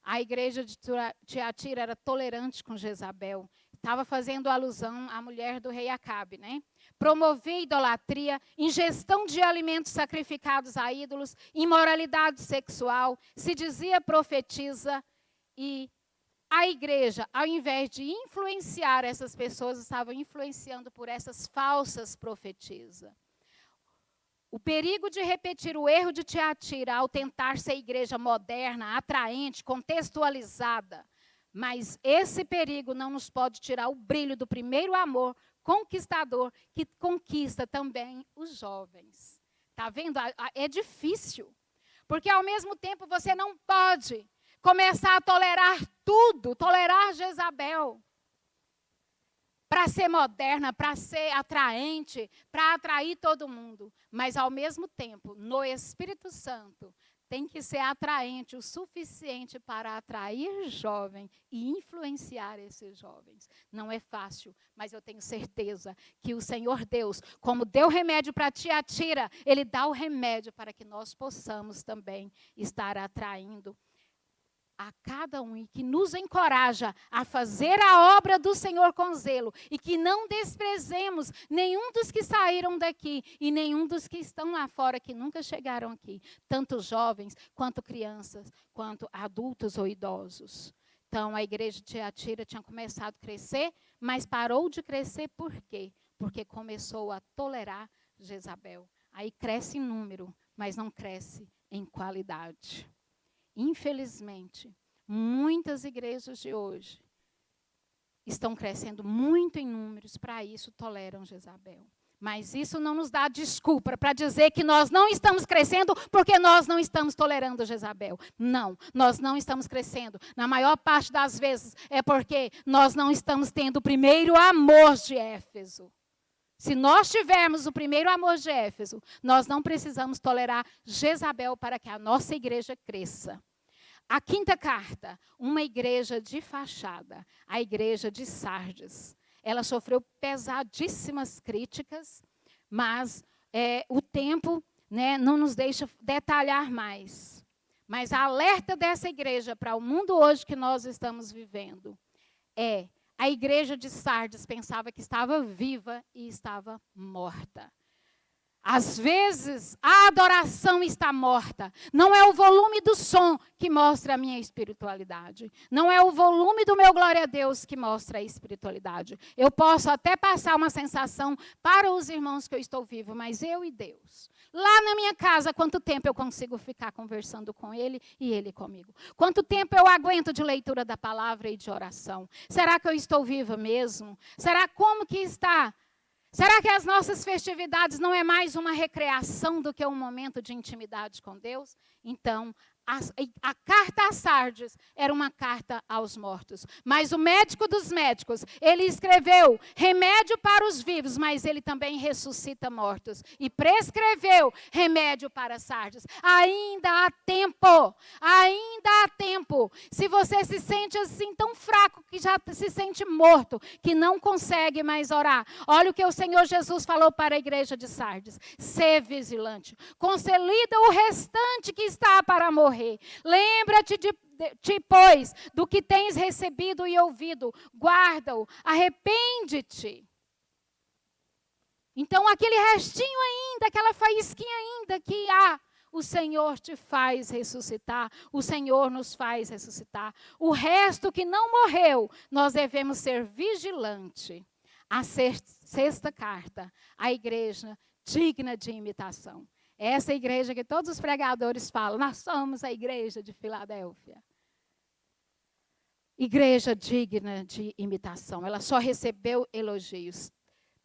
A igreja de Tiatira era tolerante com Jezabel. Estava fazendo alusão à mulher do rei Acabe, né? Promovia idolatria, ingestão de alimentos sacrificados a ídolos, imoralidade sexual, se dizia profetisa, e a igreja, ao invés de influenciar essas pessoas, estava influenciando por essas falsas profetisas. O perigo de repetir o erro de Tiatira ao tentar ser igreja moderna, atraente, contextualizada. Mas esse perigo não nos pode tirar o brilho do primeiro amor conquistador que conquista também os jovens. Está vendo? É difícil. Porque ao mesmo tempo você não pode começar a tolerar tudo, tolerar Jezabel. Para ser moderna, para ser atraente, para atrair todo mundo. Mas ao mesmo tempo, no Espírito Santo, tem que ser atraente o suficiente para atrair jovem e influenciar esses jovens. Não é fácil, mas eu tenho certeza que o Senhor Deus, como deu remédio para Tiatira, Ele dá o remédio para que nós possamos também estar atraindo a cada um e que nos encoraja a fazer a obra do Senhor com zelo e que não desprezemos nenhum dos que saíram daqui e nenhum dos que estão lá fora que nunca chegaram aqui, tanto jovens quanto crianças, quanto adultos ou idosos. Então, a igreja de Tiatira tinha começado a crescer, mas parou de crescer por quê? Porque começou a tolerar Jezabel. Aí cresce em número, mas não cresce em qualidade. Infelizmente, muitas igrejas de hoje estão crescendo muito em números, para isso toleram Jezabel. Mas isso não nos dá desculpa para dizer que nós não estamos crescendo porque nós não estamos tolerando Jezabel. Não, nós não estamos crescendo. Na maior parte das vezes é porque nós não estamos tendo o primeiro amor de Éfeso. Se nós tivermos o primeiro amor de Éfeso, nós não precisamos tolerar Jezabel para que a nossa igreja cresça. A quinta carta, uma igreja de fachada, a igreja de Sardes. Ela sofreu pesadíssimas críticas, mas o tempo, não nos deixa detalhar mais. Mas a alerta dessa igreja para o mundo hoje que nós estamos vivendo é: A igreja de Sardes pensava que estava viva e estava morta. Às vezes, a adoração está morta. Não é o volume do som que mostra a minha espiritualidade. Não é o volume do meu glória a Deus que mostra a espiritualidade. Eu posso até passar uma sensação para os irmãos que eu estou vivo, mas eu e Deus. Lá na minha casa, quanto tempo eu consigo ficar conversando com Ele e Ele comigo? Quanto tempo eu aguento de leitura da palavra e de oração? Será que eu estou viva mesmo? Será como que está? Será que as nossas festividades não é mais uma recreação do que um momento de intimidade com Deus? Então, a carta a Sardes era uma carta aos mortos. Mas o médico dos médicos, ele escreveu remédio para os vivos, mas ele também ressuscita mortos. E prescreveu remédio para Sardes. Ainda há tempo, ainda há tempo. Se você se sente assim tão fraco, que já se sente morto, que não consegue mais orar. Olha o que o Senhor Jesus falou para a igreja de Sardes. Sê vigilante. Consolida o restante que está para morrer. Lembra-te pois, do que tens recebido e ouvido. Guarda-o, arrepende-te. Então, aquele restinho ainda, aquela faísquinha ainda que há, o Senhor te faz ressuscitar, o Senhor nos faz ressuscitar. O resto que não morreu, nós devemos ser vigilantes. A sexta carta, a igreja digna de imitação. Essa igreja que todos os pregadores falam, nós somos a igreja de Filadélfia. Igreja digna de imitação. Ela só recebeu elogios.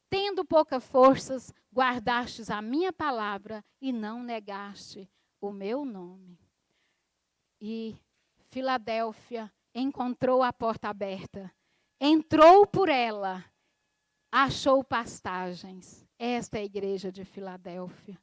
Tendo pouca forças, guardastes a minha palavra e não negaste o meu nome. E Filadélfia encontrou a porta aberta. Entrou por ela. Achou pastagens. Esta é a igreja de Filadélfia.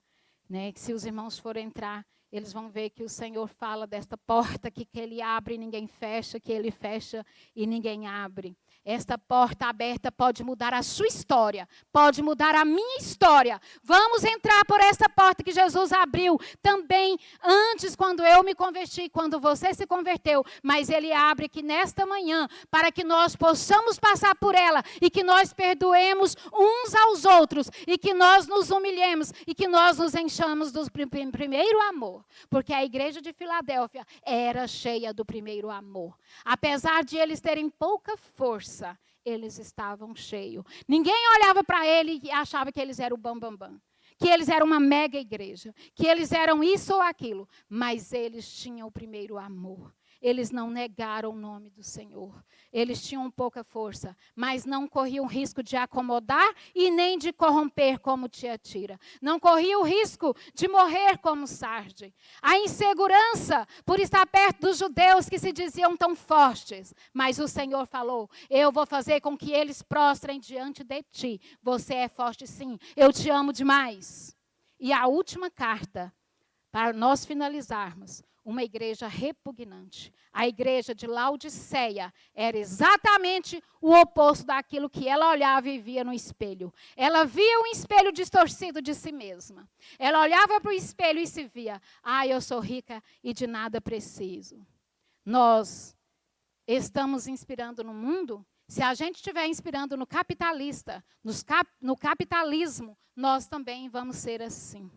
Que se os irmãos forem entrar, eles vão ver que o Senhor fala desta porta que Ele abre e ninguém fecha, que Ele fecha e ninguém abre. Esta porta aberta pode mudar a sua história, pode mudar a minha história. Vamos entrar por essa porta que Jesus abriu também antes, quando eu me converti, quando você se converteu. Mas Ele abre aqui nesta manhã para que nós possamos passar por ela e que nós perdoemos uns aos outros e que nós nos humilhemos e que nós nos enchamos do primeiro amor. Porque a igreja de Filadélfia era cheia do primeiro amor. Apesar de eles terem pouca força, eles estavam cheios. Ninguém olhava para ele e achava que eles eram o bambambam. Que eles eram uma mega igreja. Que eles eram isso ou aquilo. Mas eles tinham o primeiro amor. Eles não negaram o nome do Senhor. Eles tinham pouca força, mas não corriam risco de acomodar e nem de corromper como Tiatira. Não corriam o risco de morrer como Sardes. A insegurança por estar perto dos judeus que se diziam tão fortes. Mas o Senhor falou, eu vou fazer com que eles prostrem diante de ti. Você é forte sim, eu te amo demais. E a última carta, para nós finalizarmos, uma igreja repugnante. A igreja de Laodiceia era exatamente o oposto daquilo que ela olhava e via no espelho. Ela via um espelho distorcido de si mesma. Ela olhava para o espelho e se via, eu sou rica e de nada preciso. Nós estamos inspirando no mundo. Se a gente estiver inspirando no capitalista, no capitalismo, nós também vamos ser assim.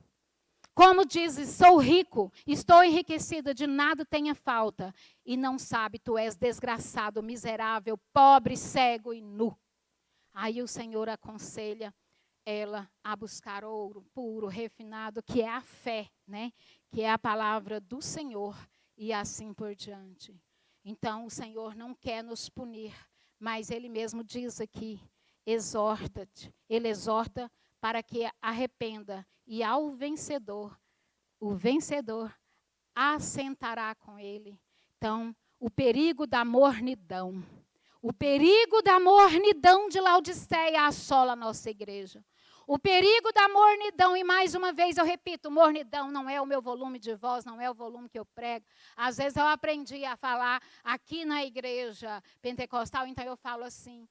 Como dizes, sou rico, estou enriquecida, de nada tenha falta. E não sabe, tu és desgraçado, miserável, pobre, cego e nu. Aí o Senhor aconselha ela a buscar ouro puro, refinado, que é a fé, que é a palavra do Senhor, e assim por diante. Então o Senhor não quer nos punir, mas Ele mesmo diz aqui, exorta-te. Ele exorta para que arrependa, e ao vencedor, o vencedor assentará com ele. Então, o perigo da mornidão. O perigo da mornidão de Laodiceia assola a nossa igreja. O perigo da mornidão, e mais uma vez eu repito, mornidão não é o meu volume de voz, não é o volume que eu prego. Às vezes eu aprendi a falar aqui na igreja pentecostal, então eu falo assim.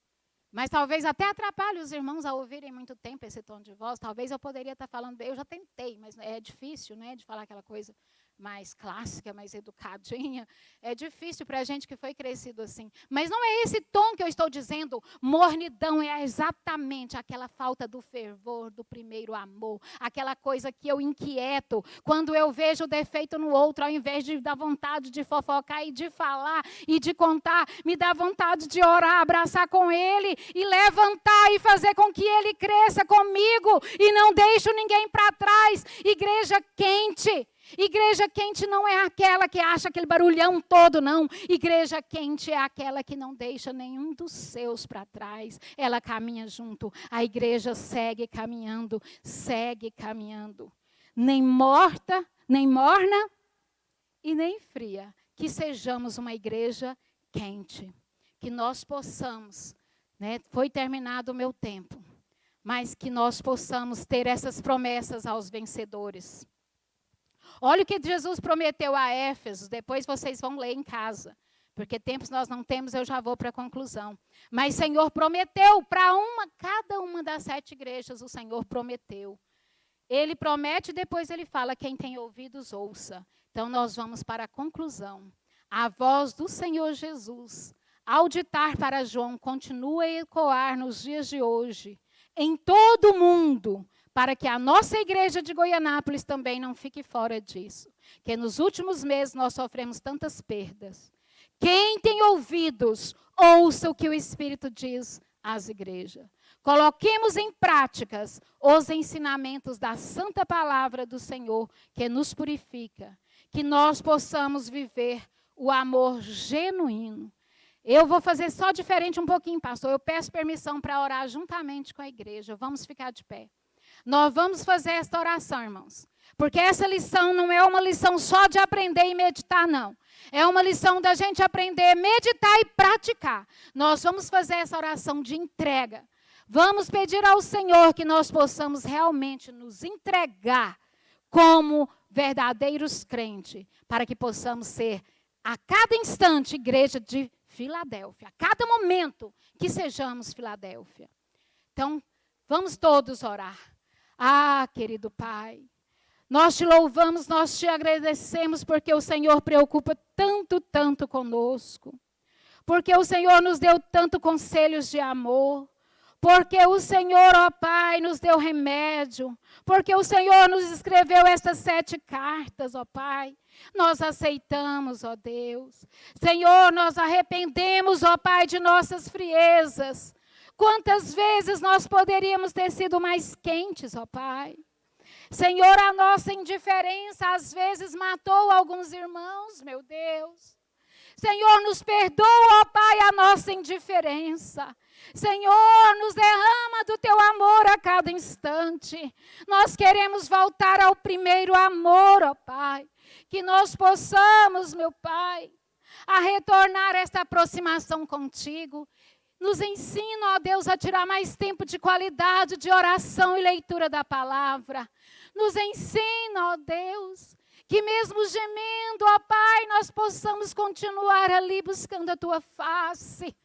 Mas talvez até atrapalhe os irmãos a ouvirem muito tempo esse tom de voz. Talvez eu poderia estar falando, eu já tentei, mas é difícil, de falar aquela coisa mais clássica, mais educadinha. É difícil para a gente que foi crescido assim. Mas não é esse tom que eu estou dizendo. Mornidão é exatamente aquela falta do fervor, do primeiro amor. Aquela coisa que eu inquieto. Quando eu vejo defeito no outro, ao invés de dar vontade de fofocar e de falar e de contar, me dá vontade de orar, abraçar com ele e levantar e fazer com que ele cresça comigo e não deixo ninguém para trás. Igreja quente. Igreja quente não é aquela que acha aquele barulhão todo, não. Igreja quente é aquela que não deixa nenhum dos seus para trás. Ela caminha junto. A igreja segue caminhando, segue caminhando. Nem morta, nem morna e nem fria. Que sejamos uma igreja quente. Que nós possamos, né? Foi terminado o meu tempo, mas que nós possamos ter essas promessas aos vencedores. Olha o que Jesus prometeu a Éfeso, depois vocês vão ler em casa, porque tempos nós não temos, eu já vou para a conclusão. Mas o Senhor prometeu para cada uma das 7 igrejas, o Senhor prometeu. Ele promete e depois ele fala, quem tem ouvidos, ouça. Então nós vamos para a conclusão. A voz do Senhor Jesus, ao ditar para João, continua a ecoar nos dias de hoje, em todo o mundo, para que a nossa igreja de Goianápolis também não fique fora disso. Que nos últimos meses nós sofremos tantas perdas. Quem tem ouvidos, ouça o que o Espírito diz às igrejas. Coloquemos em práticas os ensinamentos da santa palavra do Senhor, que nos purifica. Que nós possamos viver o amor genuíno. Eu vou fazer só diferente um pouquinho, pastor. Eu peço permissão para orar juntamente com a igreja. Vamos ficar de pé. Nós vamos fazer esta oração, irmãos. Porque essa lição não é uma lição só de aprender e meditar, não. É uma lição da gente aprender, meditar e praticar. Nós vamos fazer essa oração de entrega. Vamos pedir ao Senhor que nós possamos realmente nos entregar como verdadeiros crentes, para que possamos ser, a cada instante, igreja de Filadélfia. A cada momento que sejamos Filadélfia. Então, vamos todos orar. Ah, querido Pai, nós te louvamos, nós te agradecemos porque o Senhor preocupa tanto, tanto conosco. Porque o Senhor nos deu tanto conselhos de amor. Porque o Senhor, ó Pai, nos deu remédio. Porque o Senhor nos escreveu estas 7 cartas, ó Pai. Nós aceitamos, ó Deus. Senhor, nós arrependemos, ó Pai, de nossas friezas. Quantas vezes nós poderíamos ter sido mais quentes, ó Pai. Senhor, a nossa indiferença às vezes matou alguns irmãos, meu Deus. Senhor, nos perdoa, ó Pai, a nossa indiferença. Senhor, nos derrama do teu amor a cada instante. Nós queremos voltar ao primeiro amor, ó Pai. Que nós possamos, meu Pai, a retornar esta aproximação contigo. Nos ensina, ó Deus, a tirar mais tempo de qualidade de oração e leitura da palavra. Nos ensina, ó Deus, que mesmo gemendo, ó Pai, nós possamos continuar ali buscando a tua face.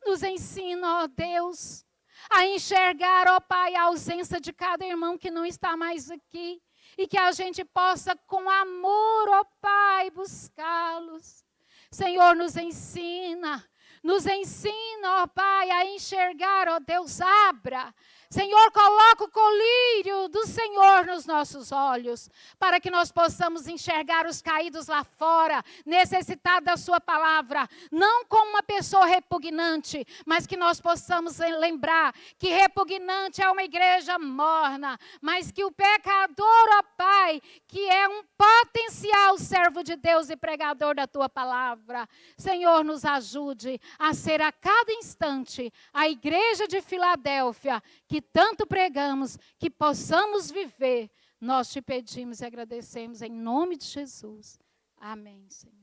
Nos ensina, ó Deus, a enxergar, ó Pai, a ausência de cada irmão que não está mais aqui. E que a gente possa, com amor, ó Pai, buscá-los. Senhor, nos ensina, ó Pai, a enxergar, ó Deus, abra. Senhor, coloca o colírio do Senhor nos nossos olhos, para que nós possamos enxergar os caídos lá fora, necessitados da sua palavra, não como uma pessoa repugnante, mas que nós possamos lembrar que repugnante é uma igreja morna, mas que o pecador, ó Pai, que é um potencial servo de Deus e pregador da tua palavra, Senhor, nos ajude a ser a cada instante a igreja de Filadélfia, que tanto pregamos, que possamos viver. Nós te pedimos e agradecemos em nome de Jesus. Amém, Senhor.